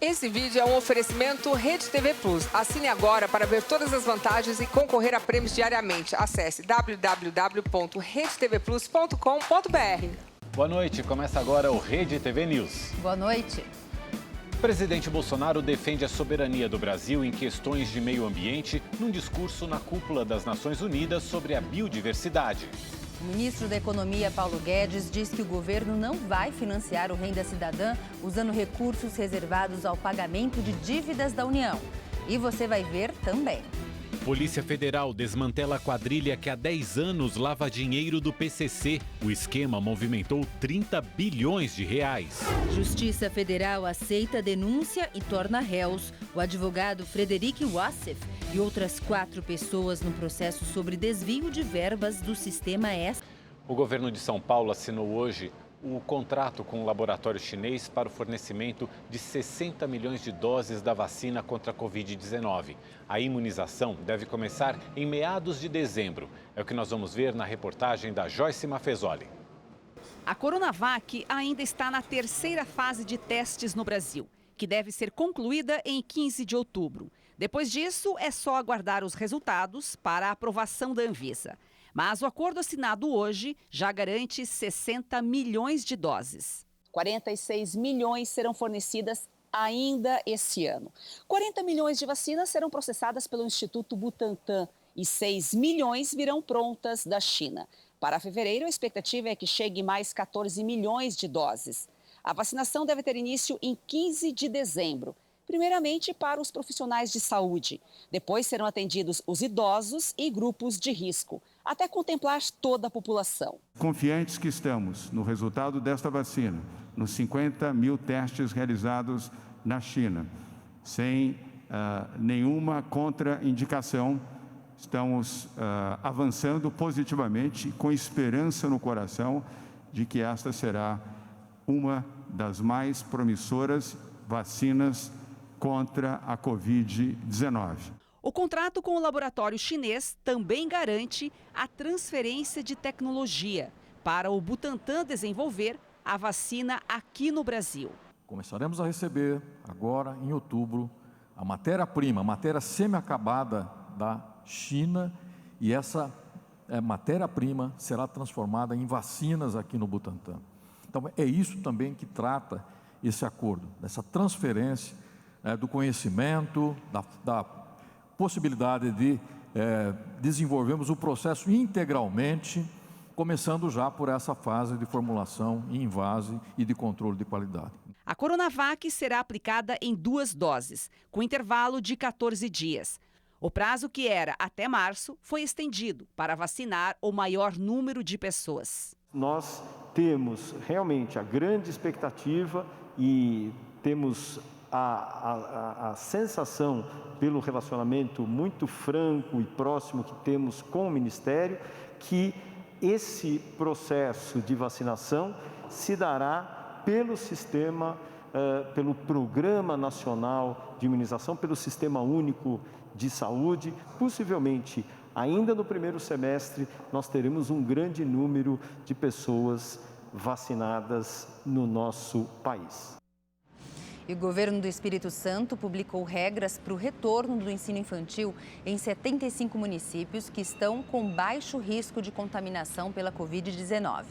Esse vídeo é um oferecimento Rede TV Plus. Assine agora para ver todas as vantagens e concorrer a prêmios diariamente. Acesse www.redetvplus.com.br. Boa noite, começa agora o Rede TV News. Boa noite. O presidente Bolsonaro defende a soberania do Brasil em questões de meio ambiente num discurso na cúpula das Nações Unidas sobre a biodiversidade. O ministro da Economia, Paulo Guedes, diz que o governo não vai financiar o Renda Cidadã usando recursos reservados ao pagamento de dívidas da União. E você vai ver também. Polícia Federal desmantela a quadrilha que há 10 anos lava dinheiro do PCC. O esquema movimentou 30 bilhões de reais. Justiça Federal aceita a denúncia e torna réus o advogado Frederic Wassef e outras 4 pessoas no processo sobre desvio de verbas do Sistema S. O governo de São Paulo assinou hoje o contrato com o laboratório chinês para o fornecimento de 60 milhões de doses da vacina contra a Covid-19. A imunização deve começar em meados de dezembro. É o que nós vamos ver na reportagem da Joyce Maffezoli. A Coronavac ainda está na 3ª fase de testes no Brasil, que deve ser concluída em 15 de outubro. Depois disso, é só aguardar os resultados para a aprovação da Anvisa. Mas o acordo assinado hoje já garante 60 milhões de doses. 46 milhões serão fornecidas ainda esse ano. 40 milhões de vacinas serão processadas pelo Instituto Butantan e 6 milhões virão prontas da China. Para fevereiro, a expectativa é que chegue mais 14 milhões de doses. A vacinação deve ter início em 15 de dezembro. Primeiramente para os profissionais de saúde. Depois serão atendidos os idosos e grupos de risco, até contemplar toda a população. Confiantes que estamos no resultado desta vacina, nos 50 mil testes realizados na China, sem nenhuma contraindicação, estamos avançando positivamente, com esperança no coração de que esta será uma das mais promissoras vacinas contra a Covid-19. O contrato com o laboratório chinês também garante a transferência de tecnologia para o Butantan desenvolver a vacina aqui no Brasil. Começaremos a receber agora, em outubro, a matéria-prima, a matéria semi-acabada da China, e essa matéria-prima será transformada em vacinas aqui no Butantan. Então, é isso também que trata esse acordo, dessa transferência do conhecimento, da possibilidade de desenvolvermos o processo integralmente, começando já por essa fase de formulação em invase e de controle de qualidade. A Coronavac será aplicada em 2 doses, com intervalo de 14 dias. O prazo, que era até março, foi estendido para vacinar o maior número de pessoas. Nós temos realmente a grande expectativa e temos a sensação, pelo relacionamento muito franco e próximo que temos com o Ministério, que esse processo de vacinação se dará pelo sistema, pelo Programa Nacional de Imunização, pelo Sistema Único de Saúde. Possivelmente, ainda no primeiro semestre, nós teremos um grande número de pessoas vacinadas no nosso país. E o governo do Espírito Santo publicou regras para o retorno do ensino infantil em 75 municípios que estão com baixo risco de contaminação pela Covid-19.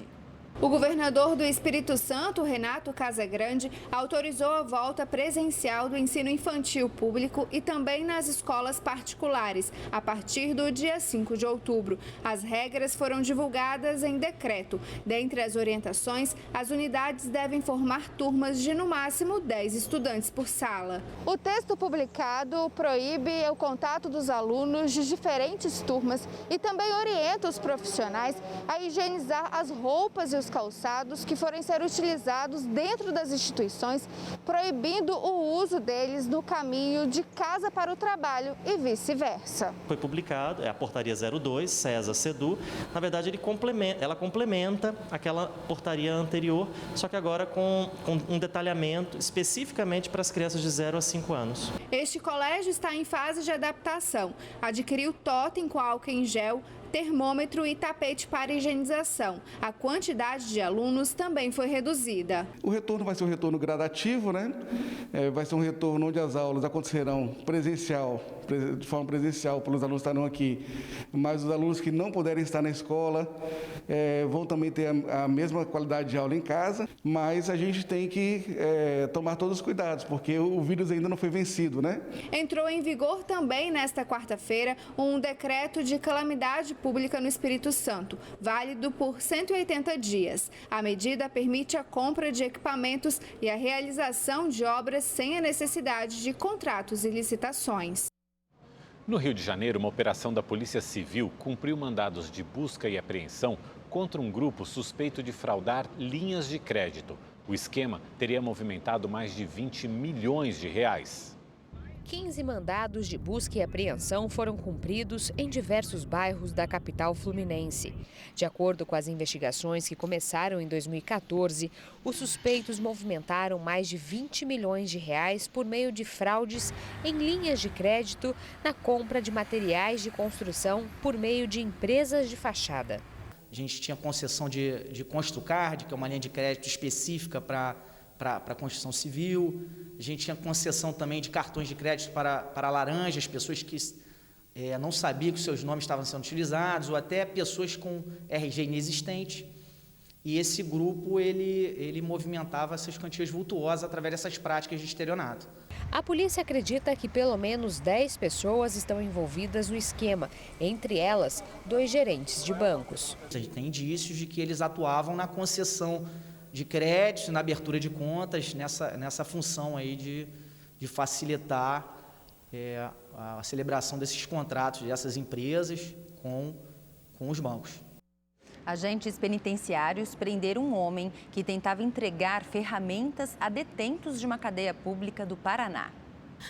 O governador do Espírito Santo, Renato Casagrande, autorizou a volta presencial do ensino infantil público e também nas escolas particulares, a partir do dia 5 de outubro. As regras foram divulgadas em decreto. Dentre as orientações, as unidades devem formar turmas de, no máximo, 10 estudantes por sala. O texto publicado proíbe o contato dos alunos de diferentes turmas e também orienta os profissionais a higienizar as roupas e os calçados que forem ser utilizados dentro das instituições, proibindo o uso deles no caminho de casa para o trabalho e vice-versa. Foi publicado, é a portaria 02, César Sedu. Na verdade, ela complementa aquela portaria anterior, só que agora com um detalhamento especificamente para as crianças de 0 a 5 anos. Este colégio está em fase de adaptação. Adquiriu totem com álcool em gel, termômetro e tapete para higienização. A quantidade de alunos também foi reduzida. O retorno vai ser um retorno gradativo, né? Vai ser um retorno onde as aulas acontecerão de forma presencial, pelos alunos que estarão aqui, mas os alunos que não puderem estar na escola vão também ter a mesma qualidade de aula em casa, mas a gente tem que tomar todos os cuidados, porque o vírus ainda não foi vencido, né? Entrou em vigor também nesta quarta-feira um decreto de calamidade pública no Espírito Santo, válido por 180 dias. A medida permite a compra de equipamentos e a realização de obras sem a necessidade de contratos e licitações. No Rio de Janeiro, uma operação da Polícia Civil cumpriu mandados de busca e apreensão contra um grupo suspeito de fraudar linhas de crédito. O esquema teria movimentado mais de 20 milhões de reais. 15 mandados de busca e apreensão foram cumpridos em diversos bairros da capital fluminense. De acordo com as investigações que começaram em 2014, os suspeitos movimentaram mais de 20 milhões de reais por meio de fraudes em linhas de crédito na compra de materiais de construção por meio de empresas de fachada. A gente tinha concessão de Construcard, que é uma linha de crédito específica para construção civil. A gente tinha concessão também de cartões de crédito para laranjas, pessoas que não sabiam que seus nomes estavam sendo utilizados, ou até pessoas com RG inexistente. E esse grupo, ele movimentava essas quantias vultuosas através dessas práticas de estelionato. A polícia acredita que pelo menos 10 pessoas estão envolvidas no esquema, entre elas 2 gerentes de bancos. A gente tem indícios de que eles atuavam na concessão de crédito, na abertura de contas, nessa função aí de facilitar a celebração desses contratos, dessas empresas com os bancos. Agentes penitenciários prenderam um homem que tentava entregar ferramentas a detentos de uma cadeia pública do Paraná.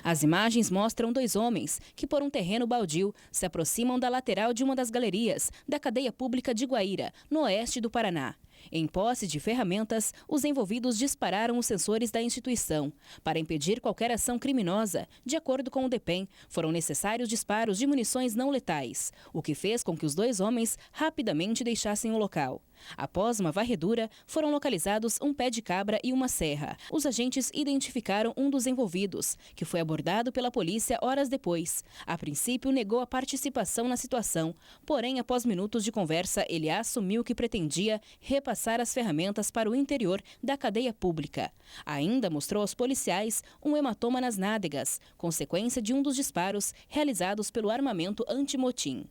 As imagens mostram 2 homens que, por um terreno baldio, se aproximam da lateral de uma das galerias da cadeia pública de Guaíra, no oeste do Paraná. Em posse de ferramentas, os envolvidos dispararam os sensores da instituição. Para impedir qualquer ação criminosa, de acordo com o DEPEN, foram necessários disparos de munições não letais, o que fez com que os 2 homens rapidamente deixassem o local. Após uma varredura, foram localizados um pé de cabra e uma serra. Os agentes identificaram um dos envolvidos, que foi abordado pela polícia horas depois. A princípio, negou a participação na situação, porém, após minutos de conversa, ele assumiu que pretendia repassar as ferramentas para o interior da cadeia pública. Ainda mostrou aos policiais um hematoma nas nádegas, consequência de um dos disparos realizados pelo armamento antimotim.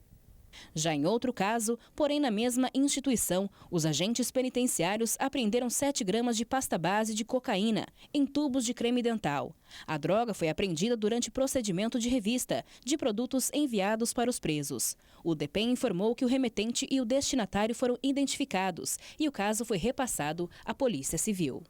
Já em outro caso, porém na mesma instituição, os agentes penitenciários apreenderam 7 gramas de pasta base de cocaína em tubos de creme dental. A droga foi apreendida durante procedimento de revista de produtos enviados para os presos. O DEPEN informou que o remetente e o destinatário foram identificados e o caso foi repassado à Polícia Civil.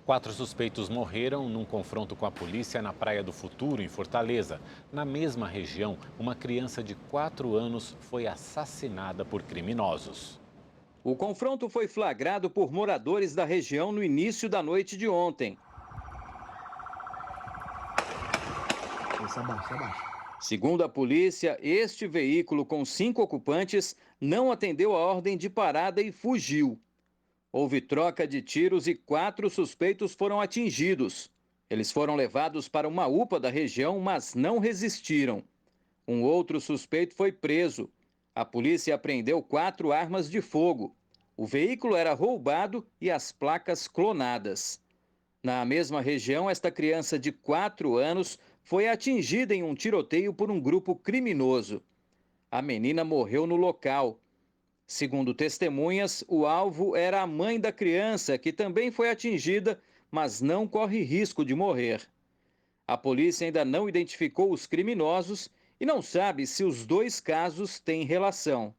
4 suspeitos morreram num confronto com a polícia na Praia do Futuro, em Fortaleza. Na mesma região, uma criança de 4 anos foi assassinada por criminosos. O confronto foi flagrado por moradores da região no início da noite de ontem. Segundo a polícia, este veículo com 5 ocupantes não atendeu a ordem de parada e fugiu. Houve troca de tiros e 4 suspeitos foram atingidos. Eles foram levados para uma UPA da região, mas não resistiram. Um outro suspeito foi preso. A polícia apreendeu 4 armas de fogo. O veículo era roubado e as placas clonadas. Na mesma região, esta criança de 4 anos foi atingida em um tiroteio por um grupo criminoso. A menina morreu no local. Segundo testemunhas, o alvo era a mãe da criança, que também foi atingida, mas não corre risco de morrer. A polícia ainda não identificou os criminosos e não sabe se os 2 casos têm relação.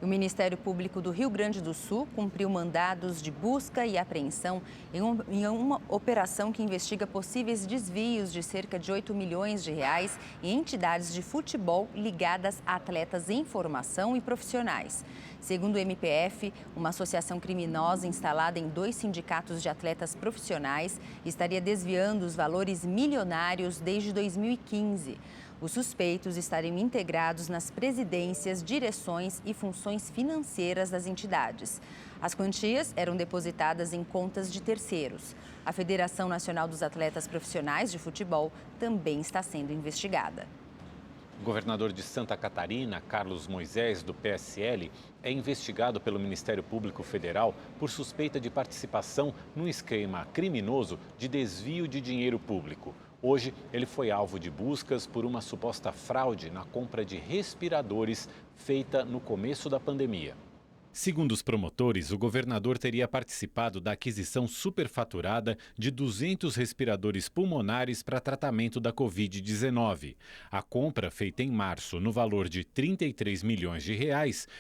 O Ministério Público do Rio Grande do Sul cumpriu mandados de busca e apreensão em uma operação que investiga possíveis desvios de cerca de 8 milhões de reais em entidades de futebol ligadas a atletas em formação e profissionais. Segundo o MPF, uma associação criminosa instalada em 2 sindicatos de atletas profissionais estaria desviando os valores milionários desde 2015. Os suspeitos estariam integrados nas presidências, direções e funções financeiras das entidades. As quantias eram depositadas em contas de terceiros. A Federação Nacional dos Atletas Profissionais de Futebol também está sendo investigada. O governador de Santa Catarina, Carlos Moisés, do PSL, é investigado pelo Ministério Público Federal por suspeita de participação num esquema criminoso de desvio de dinheiro público. Hoje, ele foi alvo de buscas por uma suposta fraude na compra de respiradores feita no começo da pandemia. Segundo os promotores, o governador teria participado da aquisição superfaturada de 200 respiradores pulmonares para tratamento da Covid-19. A compra, feita em março no valor de R$ 33 milhões,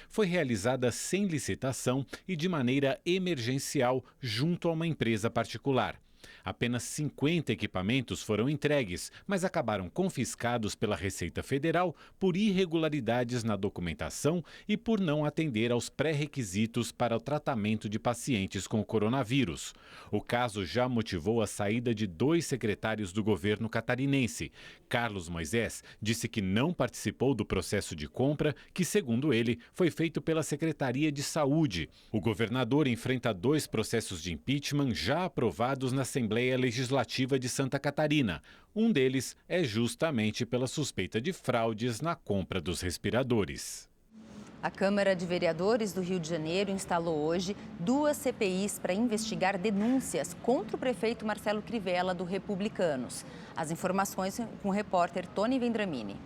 foi realizada sem licitação e de maneira emergencial junto a uma empresa particular. Apenas 50 equipamentos foram entregues, mas acabaram confiscados pela Receita Federal por irregularidades na documentação e por não atender aos pré-requisitos para o tratamento de pacientes com o coronavírus. O caso já motivou a saída de 2 secretários do governo catarinense. Carlos Moisés disse que não participou do processo de compra, que, segundo ele, foi feito pela Secretaria de Saúde. O governador enfrenta 2 processos de impeachment já aprovados na Assembleia Legislativa de Santa Catarina. Um deles é justamente pela suspeita de fraudes na compra dos respiradores. A Câmara de Vereadores do Rio de Janeiro instalou hoje 2 CPIs para investigar denúncias contra o prefeito Marcelo Crivella, do Republicanos. As informações com o repórter Tony Vendramini.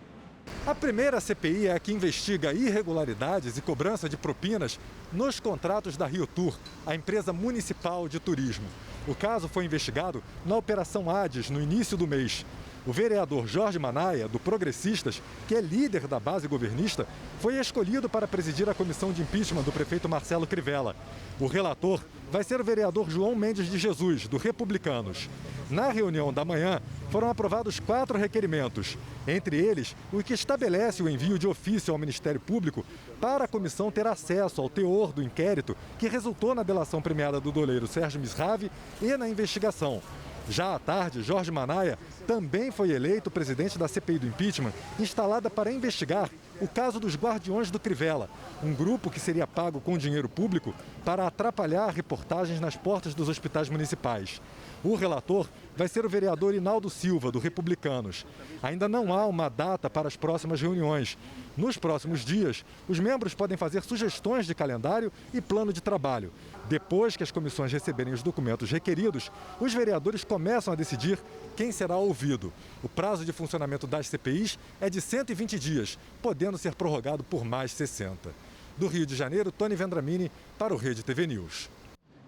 A primeira CPI é a que investiga irregularidades e cobrança de propinas nos contratos da Rio Tour, a empresa municipal de turismo. O caso foi investigado na Operação Hades, no início do mês. O vereador Jorge Manaia, do Progressistas, que é líder da base governista, foi escolhido para presidir a comissão de impeachment do prefeito Marcelo Crivella. O relator vai ser o vereador João Mendes de Jesus, do Republicanos. Na reunião da manhã, foram aprovados 4 requerimentos, entre eles o que estabelece o envio de ofício ao Ministério Público para a comissão ter acesso ao teor do inquérito que resultou na delação premiada do doleiro Sérgio Misravi e na investigação. Já à tarde, Jorge Manaia também foi eleito presidente da CPI do impeachment, instalada para investigar o caso dos Guardiões do Crivella, um grupo que seria pago com dinheiro público para atrapalhar reportagens nas portas dos hospitais municipais. O relator vai ser o vereador Hinaldo Silva, do Republicanos. Ainda não há uma data para as próximas reuniões. Nos próximos dias, os membros podem fazer sugestões de calendário e plano de trabalho. Depois que as comissões receberem os documentos requeridos, os vereadores começam a decidir quem será ouvido. O prazo de funcionamento das CPIs é de 120 dias, podendo ser prorrogado por mais 60. Do Rio de Janeiro, Tony Vendramini, para o Rede TV News.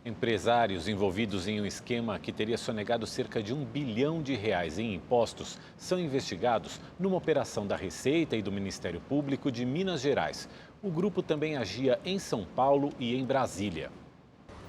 Empresários envolvidos em um esquema que teria sonegado cerca de R$ 1 bilhão em impostos são investigados numa operação da Receita e do Ministério Público de Minas Gerais. O grupo também agia em São Paulo e em Brasília.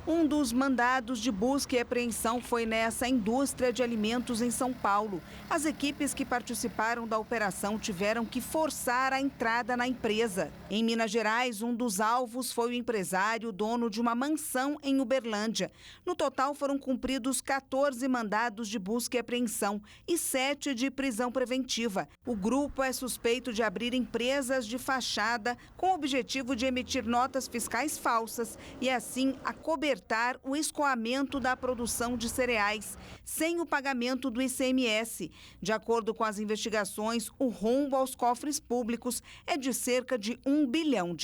Um dos mandados de busca e apreensão foi nessa indústria de alimentos em São Paulo. As equipes que participaram da operação tiveram que forçar a entrada na empresa. Em Minas Gerais, um dos alvos foi o empresário dono de uma mansão em Uberlândia. No total, foram cumpridos 14 mandados de busca e apreensão e 7 de prisão preventiva. O grupo é suspeito de abrir empresas de fachada com o objetivo de emitir notas fiscais falsas e, assim, acobertar o escoamento da produção de cereais, sem o pagamento do ICMS. De acordo com as investigações, o rombo aos cofres públicos é de cerca de R$ 1 bilhão.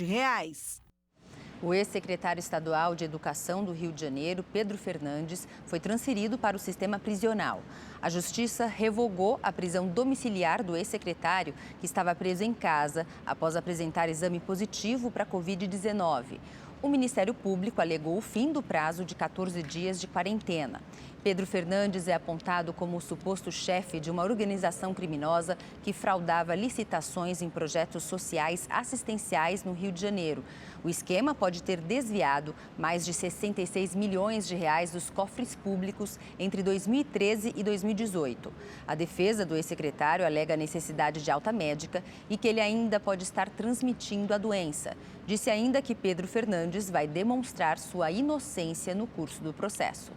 O ex-secretário estadual de Educação do Rio de Janeiro, Pedro Fernandes, foi transferido para o sistema prisional. A Justiça revogou a prisão domiciliar do ex-secretário, que estava preso em casa após apresentar exame positivo para a Covid-19. O Ministério Público alegou o fim do prazo de 14 dias de quarentena. Pedro Fernandes é apontado como o suposto chefe de uma organização criminosa que fraudava licitações em projetos sociais assistenciais no Rio de Janeiro. O esquema pode ter desviado mais de 66 milhões de reais dos cofres públicos entre 2013 e 2018. A defesa do ex-secretário alega a necessidade de alta médica e que ele ainda pode estar transmitindo a doença. Disse ainda que Pedro Fernandes vai demonstrar sua inocência no curso do processo.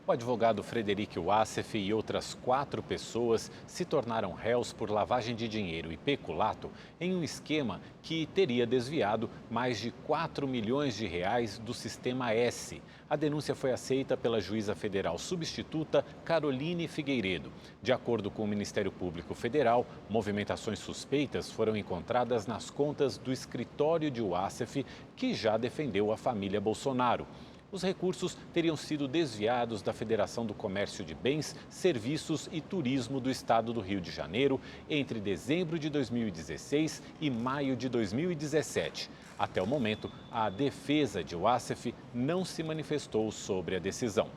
O advogado Frederic Wassef e outras 4 pessoas se tornaram réus por lavagem de dinheiro e peculato em um esquema que teria desviado mais de 4 milhões de reais do Sistema S. A denúncia foi aceita pela juíza federal substituta Caroline Figueiredo. De acordo com o Ministério Público Federal, movimentações suspeitas foram encontradas nas contas do escritório de Wassef, que já defendeu a família Bolsonaro. Os recursos teriam sido desviados da Federação do Comércio de Bens, Serviços e Turismo do Estado do Rio de Janeiro entre dezembro de 2016 e maio de 2017. Até o momento, a defesa de Wassef não se manifestou sobre a decisão.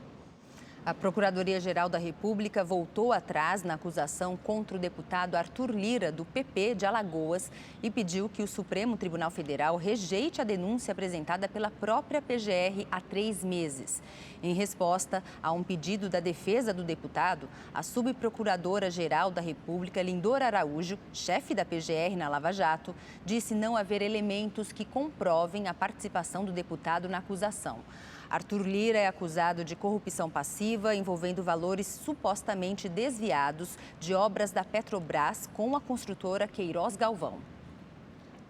A Procuradoria-Geral da República voltou atrás na acusação contra o deputado Arthur Lira, do PP de Alagoas, e pediu que o Supremo Tribunal Federal rejeite a denúncia apresentada pela própria PGR há 3 meses. Em resposta a um pedido da defesa do deputado, a subprocuradora-geral da República, Lindora Araújo, chefe da PGR na Lava Jato, disse não haver elementos que comprovem a participação do deputado na acusação. Arthur Lira é acusado de corrupção passiva envolvendo valores supostamente desviados de obras da Petrobras com a construtora Queiroz Galvão.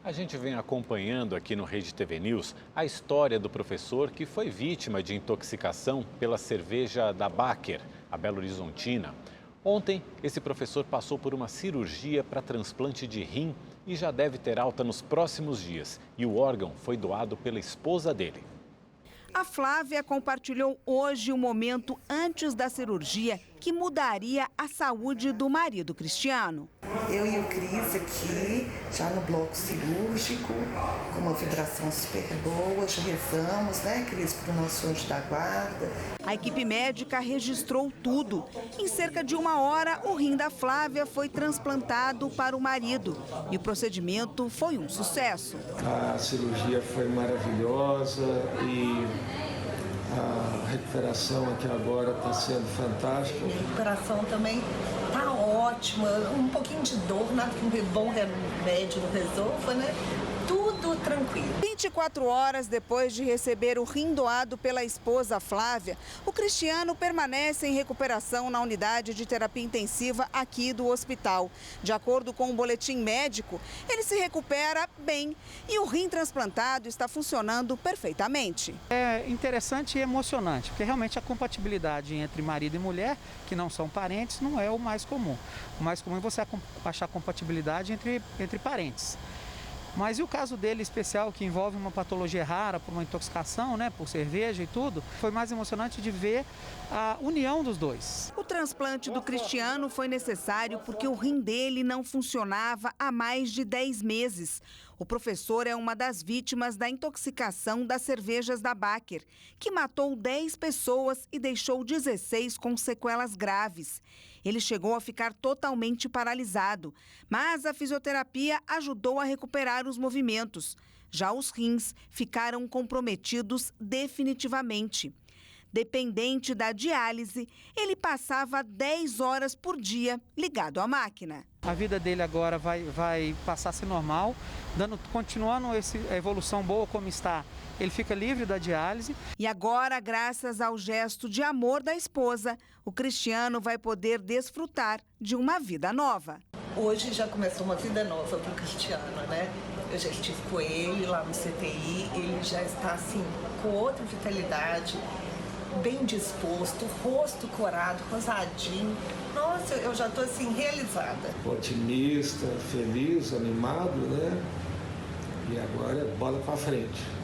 A gente vem acompanhando aqui no Rede TV News a história do professor que foi vítima de intoxicação pela cerveja da Baker, a Belo Horizontina. Ontem, esse professor passou por uma cirurgia para transplante de rim e já deve ter alta nos próximos dias. E o órgão foi doado pela esposa dele. A Flávia compartilhou hoje o momento antes da cirurgia que mudaria a saúde do marido Cristiano. Eu e o Cris aqui, já no bloco cirúrgico, com uma vibração super boa, já rezamos, né, Cris, para o nosso anjo da guarda. A equipe médica registrou tudo. Em cerca de 1 hora, o rim da Flávia foi transplantado para o marido e o procedimento foi um sucesso. A cirurgia foi maravilhosa e a recuperação aqui agora está sendo fantástica. A recuperação também está ótima, um pouquinho de dor, nada que um bom remédio não resolva, né? Tudo tranquilo. 24 horas depois de receber o rim doado pela esposa Flávia, o Cristiano permanece em recuperação na unidade de terapia intensiva aqui do hospital. De acordo com o boletim médico, ele se recupera bem e o rim transplantado está funcionando perfeitamente. É interessante e emocionante, porque realmente a compatibilidade entre marido e mulher, que não são parentes, não é o mais comum. O mais comum é você achar compatibilidade entre parentes. Mas e o caso dele especial, que envolve uma patologia rara, por uma intoxicação, né, por cerveja e tudo, foi mais emocionante de ver a união dos dois. O transplante do Cristiano foi necessário porque o rim dele não funcionava há mais de 10 meses. O professor é uma das vítimas da intoxicação das cervejas da Baker, que matou 10 pessoas e deixou 16 com sequelas graves. Ele chegou a ficar totalmente paralisado, mas a fisioterapia ajudou a recuperar os movimentos. Já os rins ficaram comprometidos definitivamente. Dependente da diálise, ele passava 10 horas por dia ligado à máquina. A vida dele agora vai passar a ser normal, continuando a evolução boa como está. Ele fica livre da diálise. E agora, graças ao gesto de amor da esposa, o Cristiano vai poder desfrutar de uma vida nova. Hoje já começou uma vida nova para o Cristiano, né? Eu já estive com ele lá no CTI, ele já está assim, com outra vitalidade, bem disposto, rosto corado, rosadinho. Nossa, eu já estou assim, realizada. Otimista, feliz, animado, né? E agora é bola para frente.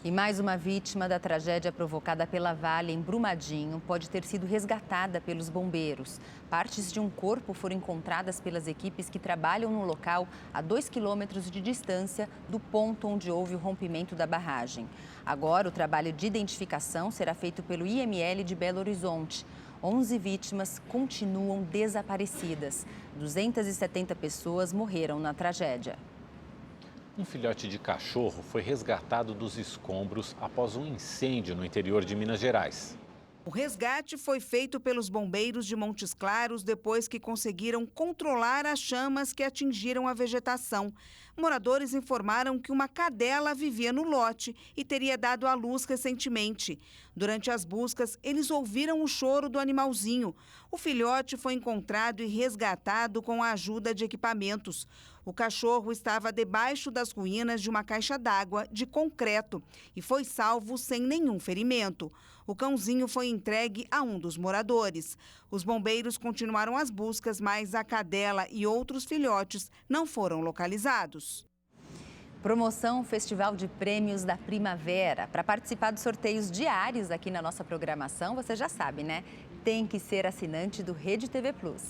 E mais uma vítima da tragédia provocada pela Vale em Brumadinho pode ter sido resgatada pelos bombeiros. Partes de um corpo foram encontradas pelas equipes que trabalham no local a 2 quilômetros de distância do ponto onde houve o rompimento da barragem. Agora, o trabalho de identificação será feito pelo IML de Belo Horizonte. 11 vítimas continuam desaparecidas. 270 pessoas morreram na tragédia. Um filhote de cachorro foi resgatado dos escombros após um incêndio no interior de Minas Gerais. O resgate foi feito pelos bombeiros de Montes Claros depois que conseguiram controlar as chamas que atingiram a vegetação. Moradores informaram que uma cadela vivia no lote e teria dado à luz recentemente. Durante as buscas, eles ouviram o choro do animalzinho. O filhote foi encontrado e resgatado com a ajuda de equipamentos. O cachorro estava debaixo das ruínas de uma caixa d'água de concreto e foi salvo sem nenhum ferimento. O cãozinho foi entregue a um dos moradores. Os bombeiros continuaram as buscas, mas a cadela e outros filhotes não foram localizados. Promoção Festival de Prêmios da Primavera. Para participar dos sorteios diários aqui na nossa programação, você já sabe, né? Tem que ser assinante do Rede TV Plus.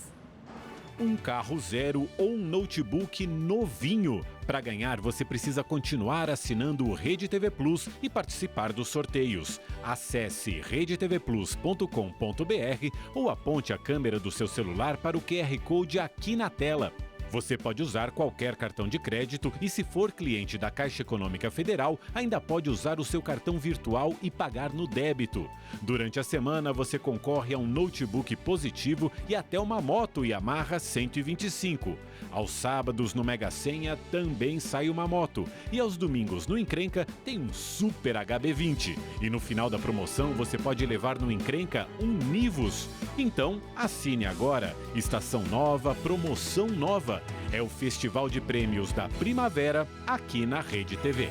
Um carro zero ou um notebook novinho. Para ganhar, você precisa continuar assinando o Rede TV Plus e participar dos sorteios. Acesse redetvplus.com.br ou aponte a câmera do seu celular para o QR Code aqui na tela. Você pode usar qualquer cartão de crédito e, se for cliente da Caixa Econômica Federal, ainda pode usar o seu cartão virtual e pagar no débito. Durante a semana, você concorre a um notebook positivo e até uma moto Yamaha 125. Aos sábados, no Mega Senha, também sai uma moto. E aos domingos, no Encrenca, tem um Super HB20. E no final da promoção, você pode levar no Encrenca um Nivus. Então, assine agora. Estação nova, promoção nova. É o Festival de Prêmios da Primavera, aqui na Rede TV.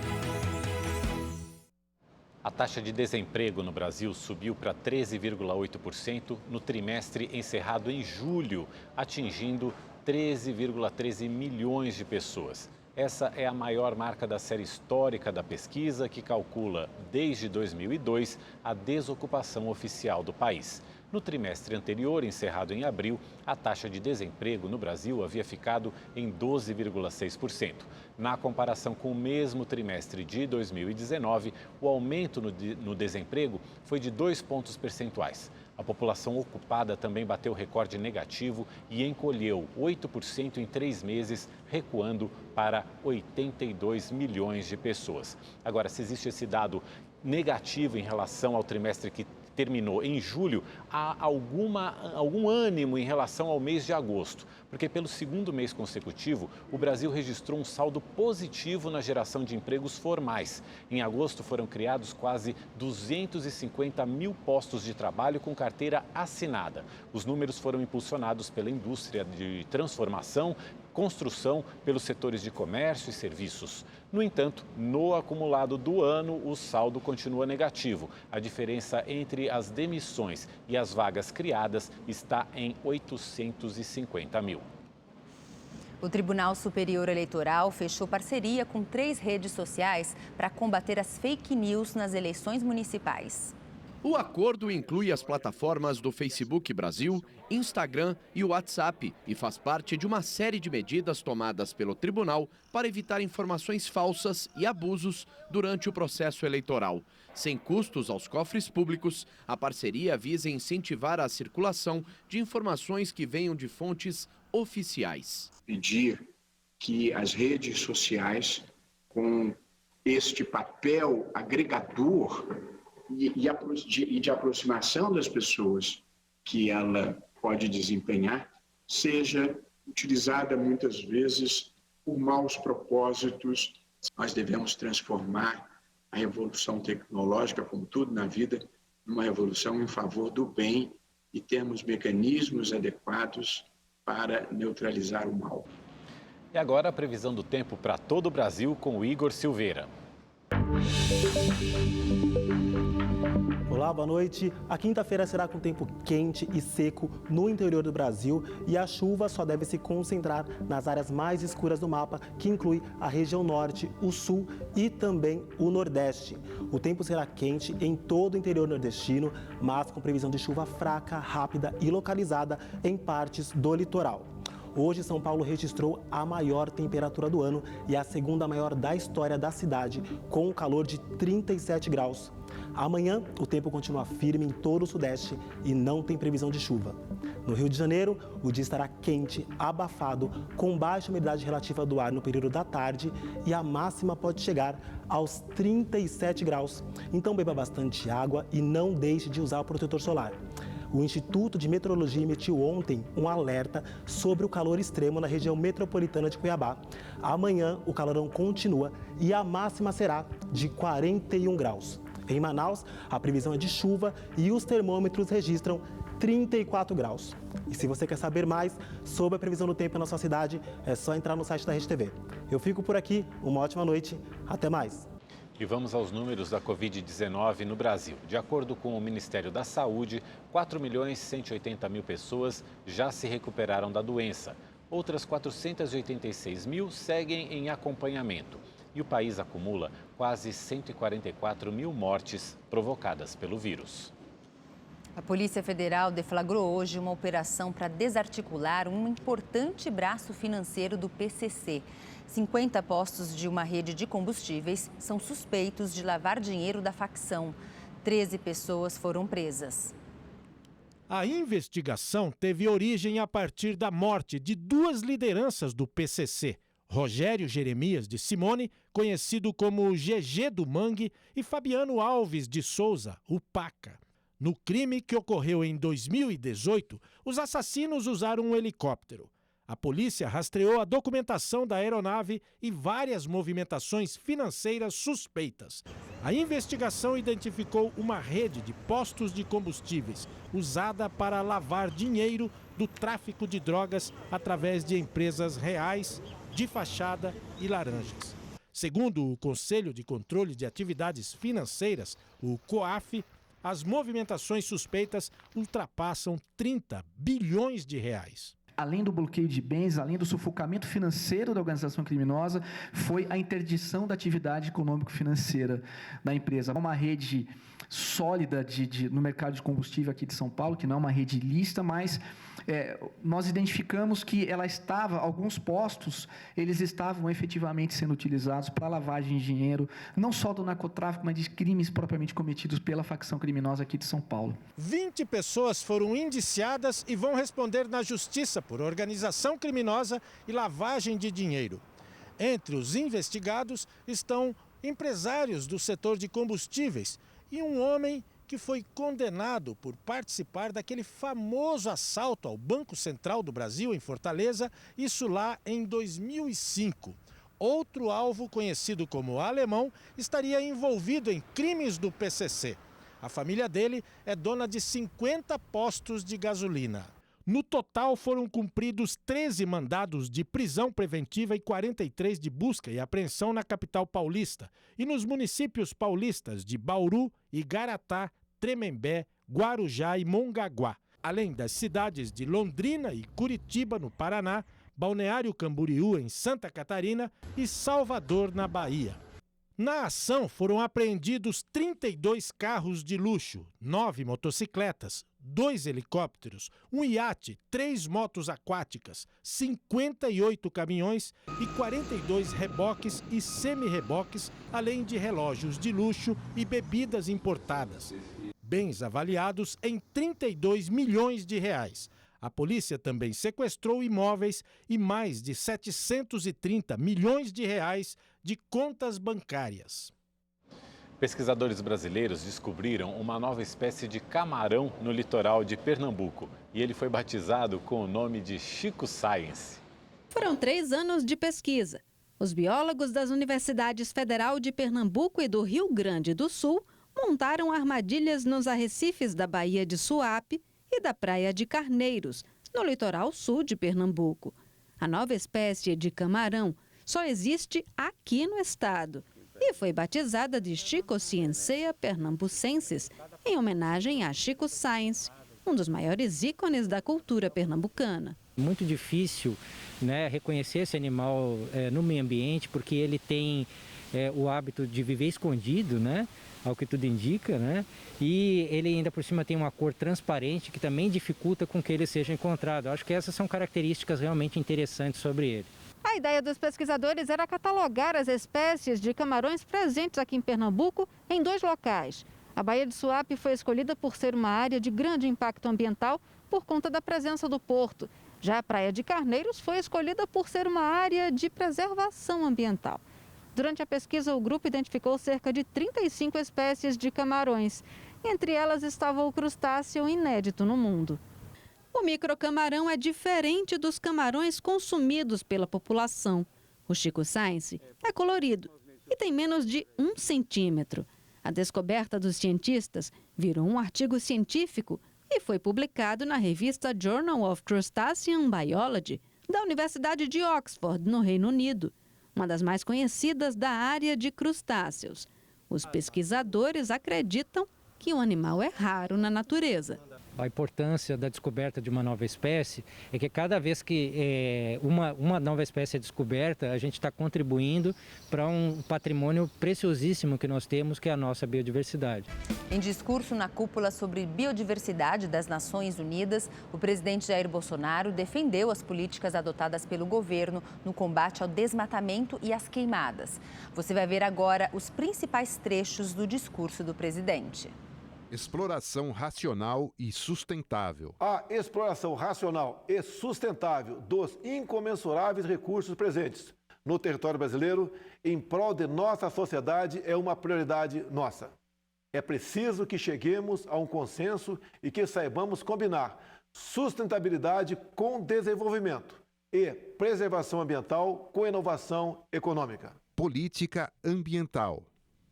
A taxa de desemprego no Brasil subiu para 13,8% no trimestre encerrado em julho, atingindo 13,13 milhões de pessoas. Essa é a maior marca da série histórica da pesquisa, que calcula, desde 2002, a desocupação oficial do país. No trimestre anterior, encerrado em abril, a taxa de desemprego no Brasil havia ficado em 12,6%. Na comparação com o mesmo trimestre de 2019, o aumento no desemprego foi de 2 pontos percentuais. A população ocupada também bateu recorde negativo e encolheu 8% em 3 meses, recuando para 82 milhões de pessoas. Agora, se existe esse dado negativo em relação ao trimestre que terminou em julho, há algum ânimo em relação ao mês de agosto, porque pelo segundo mês consecutivo, o Brasil registrou um saldo positivo na geração de empregos formais. Em agosto foram criados quase 250 mil postos de trabalho com carteira assinada. Os números foram impulsionados pela indústria de transformação, construção, pelos setores de comércio e serviços. No entanto, no acumulado do ano, o saldo continua negativo. A diferença entre as demissões e as vagas criadas está em 850 mil. O Tribunal Superior Eleitoral fechou parceria com 3 redes sociais para combater as fake news nas eleições municipais. O acordo inclui as plataformas do Facebook Brasil, Instagram e WhatsApp e faz parte de uma série de medidas tomadas pelo tribunal para evitar informações falsas e abusos durante o processo eleitoral. Sem custos aos cofres públicos, a parceria visa incentivar a circulação de informações que venham de fontes oficiais. Pedir que as redes sociais, com este papel agregador e de aproximação das pessoas que ela pode desempenhar, seja utilizada muitas vezes por maus propósitos. Nós devemos transformar a revolução tecnológica, como tudo na vida, numa revolução em favor do bem e termos mecanismos adequados para neutralizar o mal. E agora a previsão do tempo para todo o Brasil com o Igor Silveira. Olá, boa noite. A quinta-feira será com tempo quente e seco no interior do Brasil e a chuva só deve se concentrar nas áreas mais escuras do mapa, que inclui a região norte, o sul e também o nordeste. O tempo será quente em todo o interior nordestino, mas com previsão de chuva fraca, rápida e localizada em partes do litoral. Hoje, São Paulo registrou a maior temperatura do ano e a segunda maior da história da cidade, com um calor de 37 graus. Amanhã, o tempo continua firme em todo o sudeste e não tem previsão de chuva. No Rio de Janeiro, o dia estará quente, abafado, com baixa umidade relativa do ar no período da tarde e a máxima pode chegar aos 37 graus. Então beba bastante água e não deixe de usar o protetor solar. O Instituto de Meteorologia emitiu ontem um alerta sobre o calor extremo na região metropolitana de Cuiabá. Amanhã, o calorão continua e a máxima será de 41 graus. Em Manaus, a previsão é de chuva e os termômetros registram 34 graus. E se você quer saber mais sobre a previsão do tempo na sua cidade, é só entrar no site da Rede TV. Eu fico por aqui, uma ótima noite, até mais. E vamos aos números da Covid-19 no Brasil. De acordo com o Ministério da Saúde, 4.180.000 pessoas já se recuperaram da doença. Outras 486 mil seguem em acompanhamento. E o país acumula quase 144 mil mortes provocadas pelo vírus. A Polícia Federal deflagrou hoje uma operação para desarticular um importante braço financeiro do PCC. 50 postos de uma rede de combustíveis são suspeitos de lavar dinheiro da facção. 13 pessoas foram presas. A investigação teve origem a partir da morte de duas lideranças do PCC. Rogério Jeremias de Simone, conhecido como GG do Mangue, e Fabiano Alves de Souza, o Paca. No crime que ocorreu em 2018, os assassinos usaram um helicóptero. A polícia rastreou a documentação da aeronave e várias movimentações financeiras suspeitas. A investigação identificou uma rede de postos de combustíveis usada para lavar dinheiro do tráfico de drogas através de empresas reais, de fachada e laranjas. Segundo o Conselho de Controle de Atividades Financeiras, o COAF, as movimentações suspeitas ultrapassam 30 bilhões de reais. Além do bloqueio de bens, além do sufocamento financeiro da organização criminosa, foi a interdição da atividade econômico-financeira da empresa. Uma rede sólida no mercado de combustível aqui de São Paulo, que não é uma rede ilícita, mas nós identificamos que alguns postos, eles estavam efetivamente sendo utilizados para lavagem de dinheiro, não só do narcotráfico, mas de crimes propriamente cometidos pela facção criminosa aqui de São Paulo. 20 pessoas foram indiciadas e vão responder na justiça por organização criminosa e lavagem de dinheiro. Entre os investigados estão empresários do setor de combustíveis e um homem que foi condenado por participar daquele famoso assalto ao Banco Central do Brasil, em Fortaleza, isso lá em 2005. Outro alvo, conhecido como Alemão, estaria envolvido em crimes do PCC. A família dele é dona de 50 postos de gasolina. No total, foram cumpridos 13 mandados de prisão preventiva e 43 de busca e apreensão na capital paulista e nos municípios paulistas de Bauru, Igaratá, Tremembé, Guarujá e Mongaguá, além das cidades de Londrina e Curitiba, no Paraná, Balneário Camboriú, em Santa Catarina e Salvador, na Bahia. Na ação foram apreendidos 32 carros de luxo, 9 motocicletas, 2 helicópteros, um iate, 3 motos aquáticas, 58 caminhões e 42 reboques e semi-reboques, além de relógios de luxo e bebidas importadas. Bens avaliados em 32 milhões de reais. A polícia também sequestrou imóveis e mais de 730 milhões de reais de contas bancárias. Pesquisadores brasileiros descobriram uma nova espécie de camarão no litoral de Pernambuco e ele foi batizado com o nome de Chico Science. Foram 3 anos de pesquisa. Os biólogos das Universidades Federal de Pernambuco e do Rio Grande do Sul montaram armadilhas nos arrecifes da Baía de Suape e da Praia de Carneiros, no litoral sul de Pernambuco. A nova espécie de camarão só existe aqui no estado e foi batizada de Chicoscienceae pernambucensis, em homenagem a Chico Science, um dos maiores ícones da cultura pernambucana. Muito difícil, reconhecer esse animal no meio ambiente, porque ele tem o hábito de viver escondido, ao que tudo indica, e ele ainda por cima tem uma cor transparente que também dificulta com que ele seja encontrado. Acho que essas são características realmente interessantes sobre ele. A ideia dos pesquisadores era catalogar as espécies de camarões presentes aqui em Pernambuco em 2 locais. A Baía de Suape foi escolhida por ser uma área de grande impacto ambiental por conta da presença do porto. Já a Praia de Carneiros foi escolhida por ser uma área de preservação ambiental. Durante a pesquisa, o grupo identificou cerca de 35 espécies de camarões. Entre elas estava o crustáceo inédito no mundo. O microcamarão é diferente dos camarões consumidos pela população. O Chico Science é colorido e tem menos de 1 centímetro. A descoberta dos cientistas virou um artigo científico e foi publicado na revista Journal of Crustacean Biology, da Universidade de Oxford, no Reino Unido, uma das mais conhecidas da área de crustáceos. Os pesquisadores acreditam que o animal é raro na natureza. A importância da descoberta de uma nova espécie é que cada vez que uma nova espécie é descoberta, a gente está contribuindo para um patrimônio preciosíssimo que nós temos, que é a nossa biodiversidade. Em discurso na cúpula sobre biodiversidade das Nações Unidas, o presidente Jair Bolsonaro defendeu as políticas adotadas pelo governo no combate ao desmatamento e às queimadas. Você vai ver agora os principais trechos do discurso do presidente. Exploração racional e sustentável. A exploração racional e sustentável dos incomensuráveis recursos presentes no território brasileiro em prol de nossa sociedade é uma prioridade nossa. É preciso que cheguemos a um consenso e que saibamos combinar sustentabilidade com desenvolvimento e preservação ambiental com inovação econômica. Política ambiental.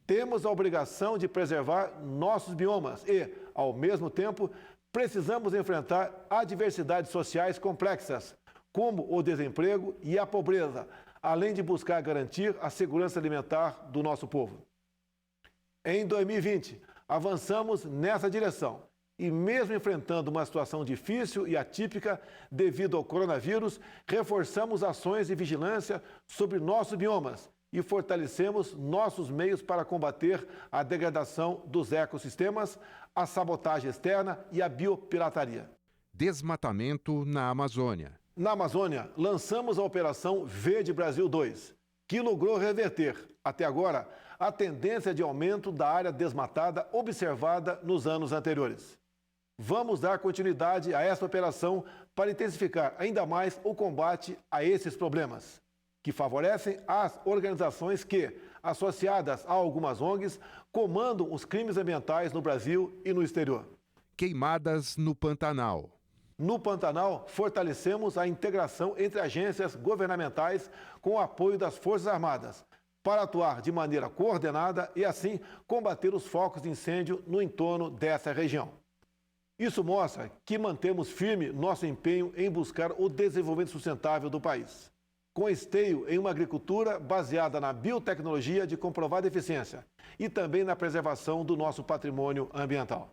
Temos a obrigação de preservar nossos biomas e, ao mesmo tempo, precisamos enfrentar adversidades sociais complexas, como o desemprego e a pobreza, além de buscar garantir a segurança alimentar do nosso povo. Em 2020, avançamos nessa direção e, mesmo enfrentando uma situação difícil e atípica devido ao coronavírus, reforçamos ações de vigilância sobre nossos biomas e fortalecemos nossos meios para combater a degradação dos ecossistemas, a sabotagem externa e a biopirataria. Desmatamento na Amazônia. Na Amazônia, lançamos a Operação Verde Brasil 2, que logrou reverter, até agora, a tendência de aumento da área desmatada observada nos anos anteriores. Vamos dar continuidade a essa operação para intensificar ainda mais o combate a esses problemas, que favorecem as organizações que, associadas a algumas ONGs, comandam os crimes ambientais no Brasil e no exterior. Queimadas no Pantanal. No Pantanal, fortalecemos a integração entre agências governamentais com o apoio das Forças Armadas, para atuar de maneira coordenada e, assim, combater os focos de incêndio no entorno dessa região. Isso mostra que mantemos firme nosso empenho em buscar o desenvolvimento sustentável do país, com esteio em uma agricultura baseada na biotecnologia de comprovada eficiência e também na preservação do nosso patrimônio ambiental.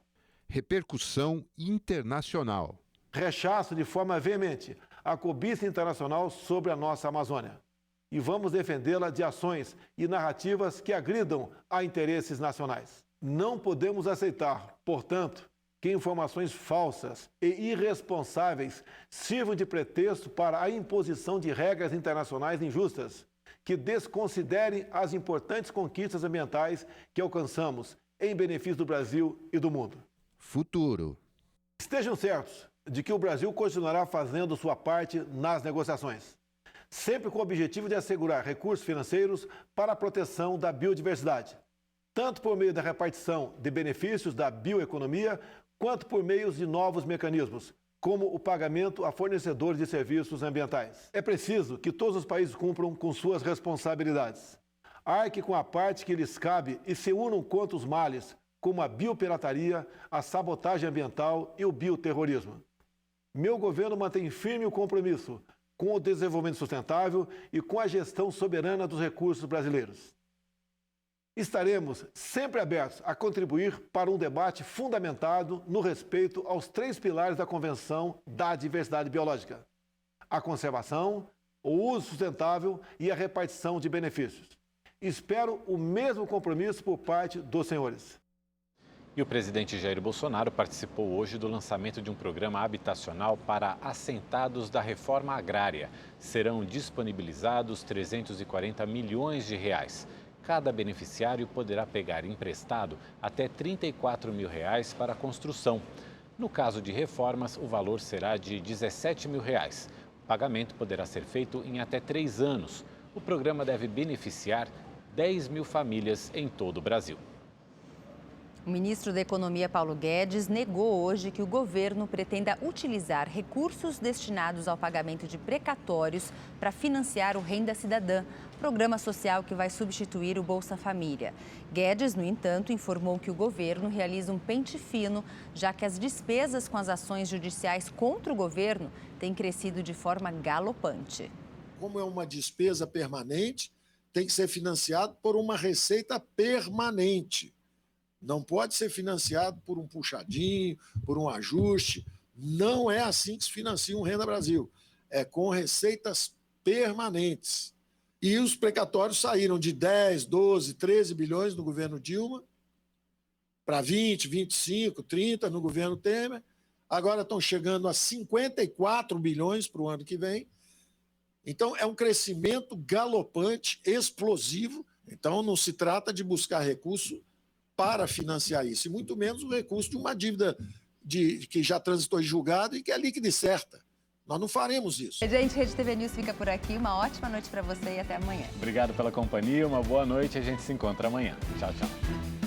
Repercussão internacional. Rechaço de forma veemente a cobiça internacional sobre a nossa Amazônia e vamos defendê-la de ações e narrativas que agridam a interesses nacionais. Não podemos aceitar, portanto, que informações falsas e irresponsáveis sirvam de pretexto para a imposição de regras internacionais injustas, que desconsiderem as importantes conquistas ambientais que alcançamos em benefício do Brasil e do mundo. Futuro. Estejam certos de que o Brasil continuará fazendo sua parte nas negociações, sempre com o objetivo de assegurar recursos financeiros para a proteção da biodiversidade, tanto por meio da repartição de benefícios da bioeconomia, quanto por meio de novos mecanismos, como o pagamento a fornecedores de serviços ambientais. É preciso que todos os países cumpram com suas responsabilidades. Arque com a parte que lhes cabe e se unam contra os males, como a biopirataria, a sabotagem ambiental e o bioterrorismo. Meu governo mantém firme o compromisso com o desenvolvimento sustentável e com a gestão soberana dos recursos brasileiros. Estaremos sempre abertos a contribuir para um debate fundamentado no respeito aos 3 pilares da Convenção da Diversidade Biológica: a conservação, o uso sustentável e a repartição de benefícios. Espero o mesmo compromisso por parte dos senhores. E o presidente Jair Bolsonaro participou hoje do lançamento de um programa habitacional para assentados da reforma agrária. Serão disponibilizados 340 milhões de reais. Cada beneficiário poderá pegar emprestado até R$ 34 mil para a construção. No caso de reformas, o valor será de R$ 17 mil. O pagamento poderá ser feito em até 3 anos. O programa deve beneficiar 10 mil famílias em todo o Brasil. O ministro da Economia, Paulo Guedes, negou hoje que o governo pretenda utilizar recursos destinados ao pagamento de precatórios para financiar o Renda Cidadã, programa social que vai substituir o Bolsa Família. Guedes, no entanto, informou que o governo realiza um pente fino, já que as despesas com as ações judiciais contra o governo têm crescido de forma galopante. Como é uma despesa permanente, tem que ser financiado por uma receita permanente. Não pode ser financiado por um puxadinho, por um ajuste. Não é assim que se financia um Renda Brasil. É com receitas permanentes. E os precatórios saíram de 10, 12, 13 bilhões no governo Dilma para 20, 25, 30 no governo Temer. Agora estão chegando a 54 bilhões para o ano que vem. Então, é um crescimento galopante, explosivo. Então, não se trata de buscar recurso para financiar isso, e muito menos o recurso de uma dívida que já transitou em julgado e que é líquida e certa. Nós não faremos isso. Gente, Rede TV News fica por aqui. Uma ótima noite para você e até amanhã. Obrigado pela companhia, uma boa noite. A gente se encontra amanhã. Tchau, tchau.